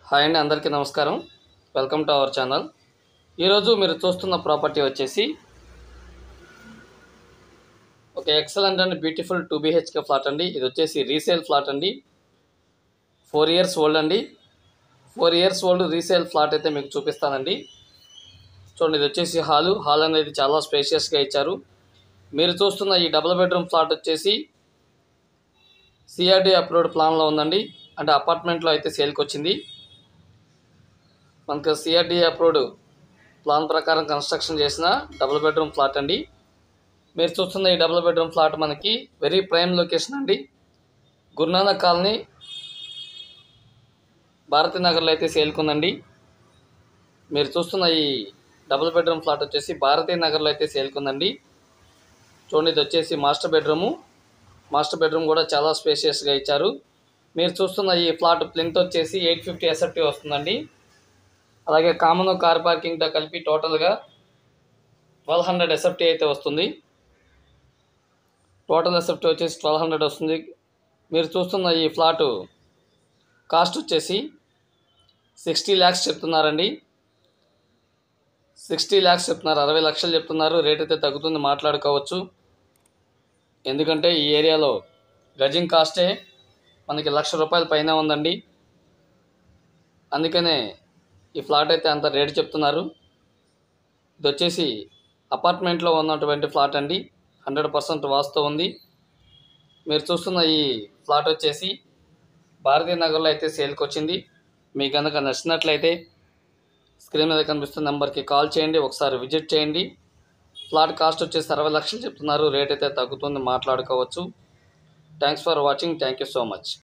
Hi అండి, అందరికీ నమస్కారం. Welcome to our channel. ఈరోజు మీరు చూస్తున్న ప్రాపర్టీ వచ్చేసి ఒక excellent and beautiful 2 BHK flat అండి. ఇది వచ్చేసి రీసేల్ ఫ్లాట్ అండి. 4 years ఓల్డ్ అండి. 4 years ఓల్డ్ రీసేల్ ఫ్లాట్ అయితే మీకు చూపిస్తానండి. చూడండి, ఇది వచ్చేసి హాల్ అనేది చాలా స్పేషియస్గా ఇచ్చారు. మీరు చూస్తున్న ఈ డబుల్ బెడ్రూమ్ ఫ్లాట్ వచ్చేసి CRD అప్రూవ్డ్ ప్లాన్లో ఉందండి. అంటే అపార్ట్మెంట్లో అయితే సేల్కి వచ్చింది. మనకు CRD అప్రూవ్డ్ ప్లాన్ ప్రకారం కన్స్ట్రక్షన్ చేసిన డబుల్ బెడ్రూమ్ ఫ్లాట్ అండి. మీరు చూస్తున్న ఈ డబుల్ బెడ్రూమ్ ఫ్లాట్ మనకి వెరీ ప్రైమ్ లొకేషన్ అండి. గురునానక్ కాలనీ, భారతీనగర్లో అయితే సేల్కుందండి. మీరు చూస్తున్న ఈ డబుల్ బెడ్రూమ్ ఫ్లాట్ వచ్చేసి భారతీనగర్లో అయితే సేల్కుందండి. చూడండి, ఇది వచ్చేసి మాస్టర్ బెడ్రూమ్ కూడా చాలా స్పేషియస్గా ఇచ్చారు. మీరు చూస్తున్న ఈ ఫ్లాట్ ప్లింత్ వచ్చేసి 850 SFT వస్తుందండి. అలాగే కామన్ కార్ పార్కింగ్తో కలిపి టోటల్గా 1200 SFT అయితే వస్తుంది. టోటల్ SFT వచ్చేసి 1200 వస్తుంది. మీరు చూస్తున్న ఈ ఫ్లాటు కాస్ట్ వచ్చేసి 60 lakhs చెప్తున్నారండి. 60 lakhs చెప్తున్నారు, 60 లక్షలు చెప్తున్నారు. రేట్ అయితే తగ్గుతుంది, మాట్లాడుకోవచ్చు. ఎందుకంటే ఈ ఏరియాలో గజింగ్ కాస్టే మనకి ₹1,00,000 పైన ఉందండి. అందుకనే ఈ ఫ్లాట్ అయితే అంత రేట్ చెప్తున్నారు. ఇది వచ్చేసి అపార్ట్మెంట్లో ఉన్నటువంటి ఫ్లాట్ అండి. 100% వాస్తు ఉంది. మీరు చూస్తున్న ఈ ఫ్లాట్ వచ్చేసి భారతీనగర్లో అయితే సేల్కి వచ్చింది. మీకు కనుక నచ్చినట్లయితే స్క్రీన్ మీద కనిపిస్తున్న నెంబర్కి కాల్ చేయండి, ఒకసారి విజిట్ చేయండి. ఫ్లాట్ కాస్ట్ వచ్చేసి 60 లక్షలు చెప్తున్నారు. రేట్ అయితే తగ్గుతుంది, మాట్లాడుకోవచ్చు. Thanks for watching. Thank you so much.